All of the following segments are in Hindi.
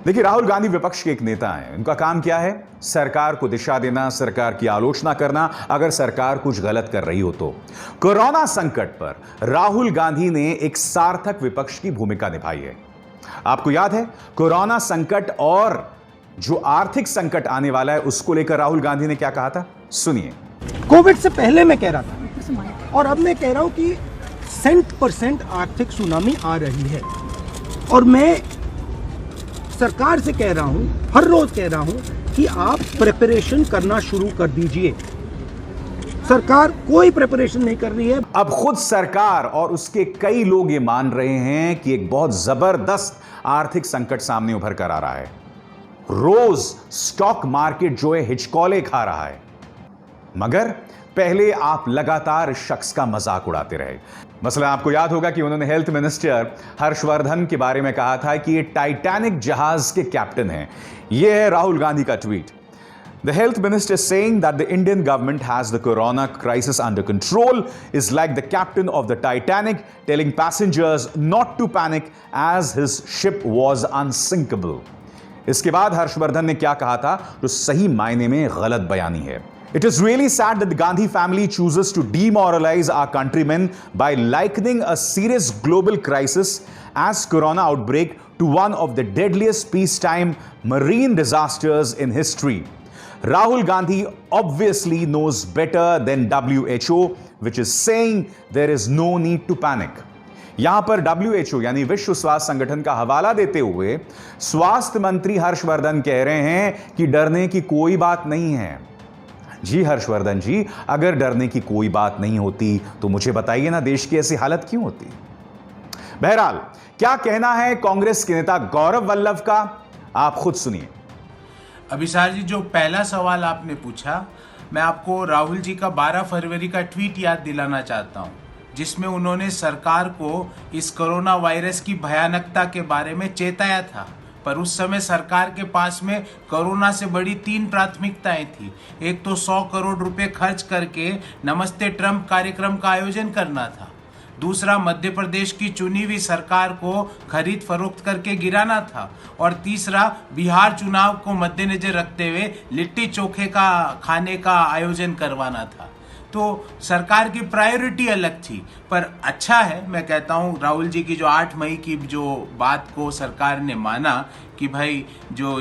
देखिए, राहुल गांधी विपक्ष के एक नेता हैं। उनका काम क्या है? सरकार को दिशा देना, सरकार की आलोचना करना, अगर सरकार कुछ गलत कर रही हो तो। कोरोना संकट पर राहुल गांधी ने एक सार्थक विपक्ष की भूमिका निभाई है। आपको याद है कोरोना संकट और जो आर्थिक संकट आने वाला है उसको लेकर राहुल गांधी ने क्या कहा था? सुनिए। कोविड से पहले मैं कह रहा था और अब मैं कह रहा हूं कि 100% आर्थिक सुनामी आ रही है और मैं सरकार से कह रहा हूं, हर रोज कह रहा हूं कि आप प्रिपरेशन करना शुरू कर दीजिए। सरकार कोई प्रिपरेशन नहीं कर रही है। अब खुद सरकार और उसके कई लोग ये मान रहे हैं कि एक बहुत जबरदस्त आर्थिक संकट सामने उभर कर आ रहा है। रोज स्टॉक मार्केट जो है हिचकोले खा रहा है। मगर पहले आप लगातार इस शख्स का मजाक उड़ाते रहे। मसला आपको याद होगा कि उन्होंने हेल्थ मिनिस्टर हर्षवर्धन के बारे में कहा था कि ये टाइटैनिक जहाज के कैप्टन हैं। यह है राहुल गांधी का tweet. The health minister saying that the Indian government has the corona crisis under control is like the captain of the Titanic telling passengers not to panic as his ship was unsinkable. इसके बाद हर्षवर्धन ने क्या कहा था जो सही मायने में गलत बयानी है। It is really sad that the Gandhi family chooses to demoralize our countrymen by likening a serious global crisis as corona outbreak to one of the deadliest peacetime marine disasters in history. Rahul Gandhi obviously knows better than WHO, which is saying there is no need to panic. यहां पर WHO यानी विश्व स्वास्थ्य संगठन का हवाला देते हुए स्वास्थ्य मंत्री हर्षवर्धन कह रहे हैं कि डरने की कोई बात नहीं है। जी हर्षवर्धन जी, अगर डरने की कोई बात नहीं होती तो मुझे बताइए ना, देश की ऐसी हालत क्यों होती? बहरहाल, क्या कहना है कांग्रेस के नेता गौरव वल्लभ का, आप खुद सुनिए। अभिसार जी, जो पहला सवाल आपने पूछा, मैं आपको राहुल जी का 12 फरवरी का ट्वीट याद दिलाना चाहता हूं, जिसमें उन्होंने सरकार को इस कोरोना वायरस की भयानकता के बारे में चेताया था। पर उस समय सरकार के पास में कोरोना से बड़ी 3 प्राथमिकताएं थी। एक तो 100 करोड़ रुपए खर्च करके नमस्ते ट्रंप कार्यक्रम का आयोजन करना था। दूसरा, मध्य प्रदेश की चुनी हुई सरकार को खरीद फरोख्त करके गिराना था। और तीसरा, बिहार चुनाव को मद्देनजर रखते हुए लिट्टी चोखे का खाने का आयोजन करवाना था। तो सरकार की प्रायोरिटी अलग थी। पर अच्छा है, मैं कहता हूँ राहुल जी की जो 8 मई की जो बात को सरकार ने माना कि भाई जो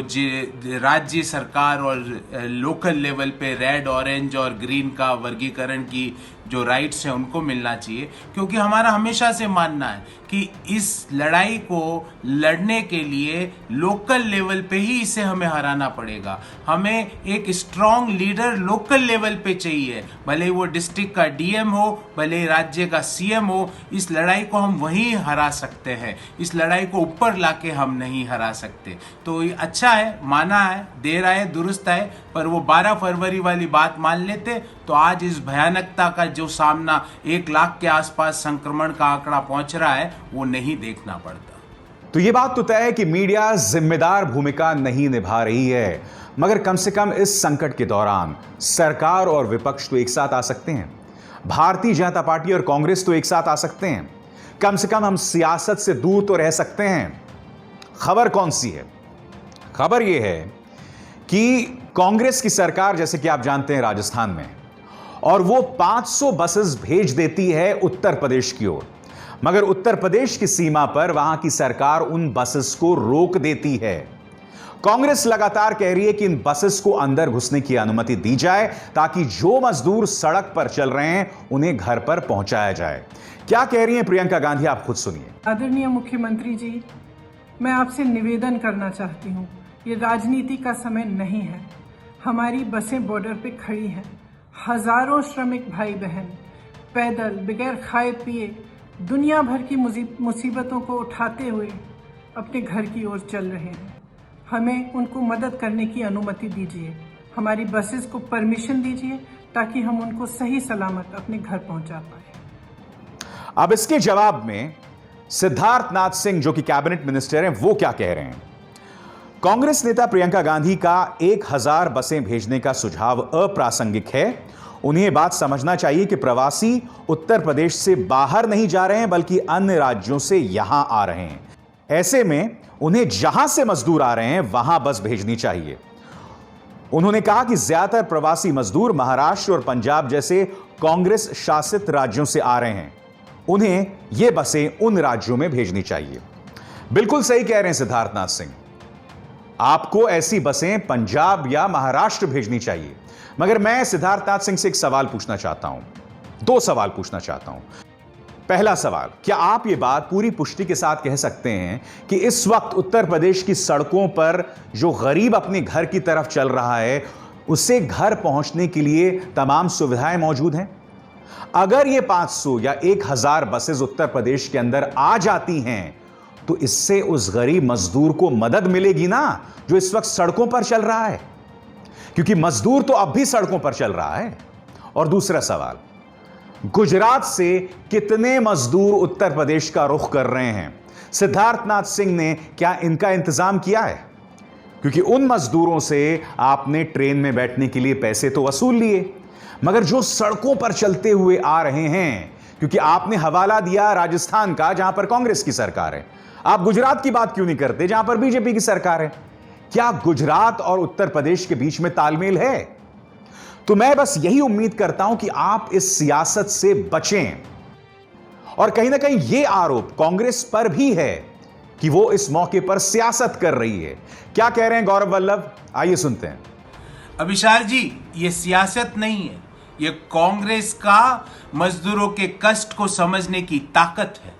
राज्य सरकार और लोकल लेवल पे रेड, ऑरेंज और ग्रीन का वर्गीकरण की जो राइट्स हैं उनको मिलना चाहिए। क्योंकि हमारा हमेशा से मानना है कि इस लड़ाई को लड़ने के लिए लोकल लेवल पे ही इसे हमें हराना पड़ेगा। हमें एक स्ट्रॉन्ग लीडर लोकल लेवल पे चाहिए, भले वो डिस्ट्रिक्ट का डीएम हो, भले राज्य का सीएम हो। इस लड़ाई को हम वहीं हरा सकते हैं, इस लड़ाई को ऊपर लाके हम नहीं हरा सकते। तो ये अच्छा है, माना है, देर आए दुरुस्त है। पर वो 12 फरवरी वाली बात मान लेते तो आज इस भयानकता का जो सामना 1 लाख के आसपास संक्रमण का आंकड़ा पहुंच रहा है वो नहीं देखना पड़ता। तो ये बात तो तय है कि मीडिया जिम्मेदार भूमिका नहीं निभा रही है, मगर कम से कम इस संकट के दौरान सरकार और विपक्ष तो एक साथ आ सकते हैं। भारतीय जनता पार्टी और कांग्रेस तो एक साथ आ सकते हैं। कम से कम हम सियासत से दूर तो रह सकते हैं। खबर कौन सी है? खबर यह है कि कांग्रेस की सरकार, जैसे कि आप जानते हैं, राजस्थान में, और वो 500 बसेस भेज देती है उत्तर प्रदेश की ओर। मगर उत्तर प्रदेश की सीमा पर वहां की सरकार उन बसेस को रोक देती है। कांग्रेस लगातार कह रही है कि इन बसेस को अंदर घुसने की अनुमति दी जाए ताकि जो मजदूर सड़क पर चल रहे हैं उन्हें घर पर पहुंचाया जाए। क्या कह रही हैं प्रियंका गांधी, आप खुद सुनिए। आदरणीय मुख्यमंत्री जी, मैं आपसे निवेदन करना चाहती हूँ, ये राजनीति का समय नहीं है। हमारी बसें बॉर्डर पे खड़ी हैं। हजारों श्रमिक भाई बहन पैदल बगैर खाए पिए दुनिया भर की मुसीबतों को उठाते हुए अपने घर की ओर चल रहे हैं। हमें उनको मदद करने की अनुमति दीजिए। हमारी बसेस को परमिशन दीजिए ताकि हम उनको सही सलामत अपने घर पहुंचा पाए। अब इसके जवाब में सिद्धार्थ नाथ सिंह, जो कि कैबिनेट मिनिस्टर हैं, वो क्या कह रहे हैं? कांग्रेस नेता प्रियंका गांधी का 1000 बसें भेजने का सुझाव अप्रासंगिक है। उन्हें यह बात समझना चाहिए कि प्रवासी उत्तर प्रदेश से बाहर नहीं जा रहे हैं बल्कि अन्य राज्यों से यहां आ रहे हैं। ऐसे में उन्हें जहां से मजदूर आ रहे हैं वहां बस भेजनी चाहिए। उन्होंने कहा कि ज्यादातर प्रवासी मजदूर महाराष्ट्र और पंजाब जैसे कांग्रेस शासित राज्यों से आ रहे हैं, उन्हें यह बसें उन राज्यों में भेजनी चाहिए। बिल्कुल सही कह रहे हैं सिद्धार्थनाथ सिंह, आपको ऐसी बसें पंजाब या महाराष्ट्र भेजनी चाहिए। मगर मैं सिद्धार्थनाथ सिंह से एक सवाल पूछना चाहता हूं, दो सवाल पूछना चाहता हूं। पहला सवाल, क्या आप यह बात पूरी पुष्टि के साथ कह सकते हैं कि इस वक्त उत्तर प्रदेश की सड़कों पर जो गरीब अपने घर की तरफ चल रहा है, उसे घर पहुंचने के लिए तमाम सुविधाएं मौजूद हैं? अगर ये 500 या 1000 बसेस उत्तर प्रदेश के अंदर आ जाती हैं, तो इससे उस गरीब मजदूर को मदद मिलेगी ना, जो इस वक्त सड़कों पर चल रहा है, क्योंकि मजदूर तो अब भी सड़कों पर चल रहा है। और दूसरा सवाल, गुजरात से कितने मजदूर उत्तर प्रदेश का रुख कर रहे हैं? सिद्धार्थनाथ सिंह ने क्या इनका इंतजाम किया है? क्योंकि उन मजदूरों से आपने ट्रेन में बैठने के लिए पैसे तो वसूल लिए, मगर जो सड़कों पर चलते हुए आ रहे हैं, क्योंकि आपने हवाला दिया राजस्थान का जहां पर कांग्रेस की सरकार है, आप गुजरात की बात क्यों नहीं करते जहां पर बीजेपी की सरकार है? क्या गुजरात और उत्तर प्रदेश के बीच में तालमेल है? तो मैं बस यही उम्मीद करता हूं कि आप इस सियासत से बचें। और कहीं ना कहीं यह आरोप कांग्रेस पर भी है कि वो इस मौके पर सियासत कर रही है। क्या कह रहे हैं गौरव वल्लभ, आइए सुनते हैं। अभिशार जी, ये सियासत नहीं है, ये कांग्रेस का मजदूरों के कष्ट को समझने की ताकत है,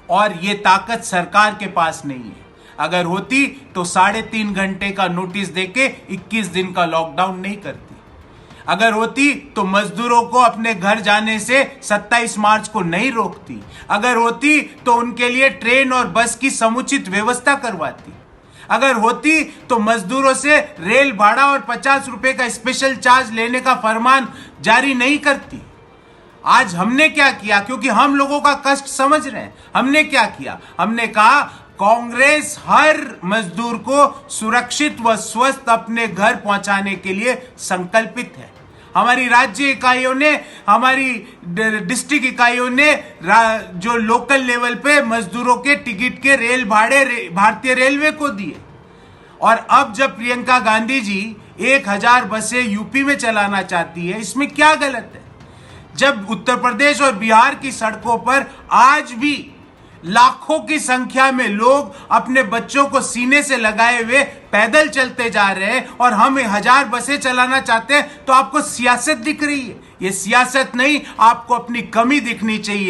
और ये ताकत सरकार के पास नहीं है। अगर होती तो 3.5 घंटे का नोटिस देके 21 दिन का लॉकडाउन नहीं करती। अगर होती तो मजदूरों को अपने घर जाने से 27 मार्च को नहीं रोकती। अगर होती तो उनके लिए ट्रेन और बस की समुचित व्यवस्था करवाती। अगर होती तो मजदूरों से रेल भाड़ा और 50 रुपए का स्पेशल चार्ज लेने का फरमान जारी नहीं करती। आज हमने क्या किया, क्योंकि हम लोगों का कष्ट समझ रहे हैं, हमने क्या किया? हमने कहा कांग्रेस हर मजदूर को सुरक्षित व स्वस्थ अपने घर पहुंचाने के लिए संकल्पित है। हमारी राज्य इकाइयों ने, हमारी डिस्ट्रिक्ट इकाइयों ने जो लोकल लेवल पे मजदूरों के टिकट के रेल भाड़े भारतीय रेलवे को दिए। और अब जब प्रियंका गांधी जी 1000 बसें यूपी में चलाना चाहती है, इसमें क्या गलत है? जब उत्तर प्रदेश और बिहार की सड़कों पर आज भी लाखों की संख्या में लोग अपने बच्चों को सीने से लगाए हुए पैदल चलते जा रहे हैं, और हम 1000 बसें चलाना चाहते हैं, तो आपको सियासत दिख रही है। ये सियासत नहीं, आपको अपनी कमी दिखनी चाहिए।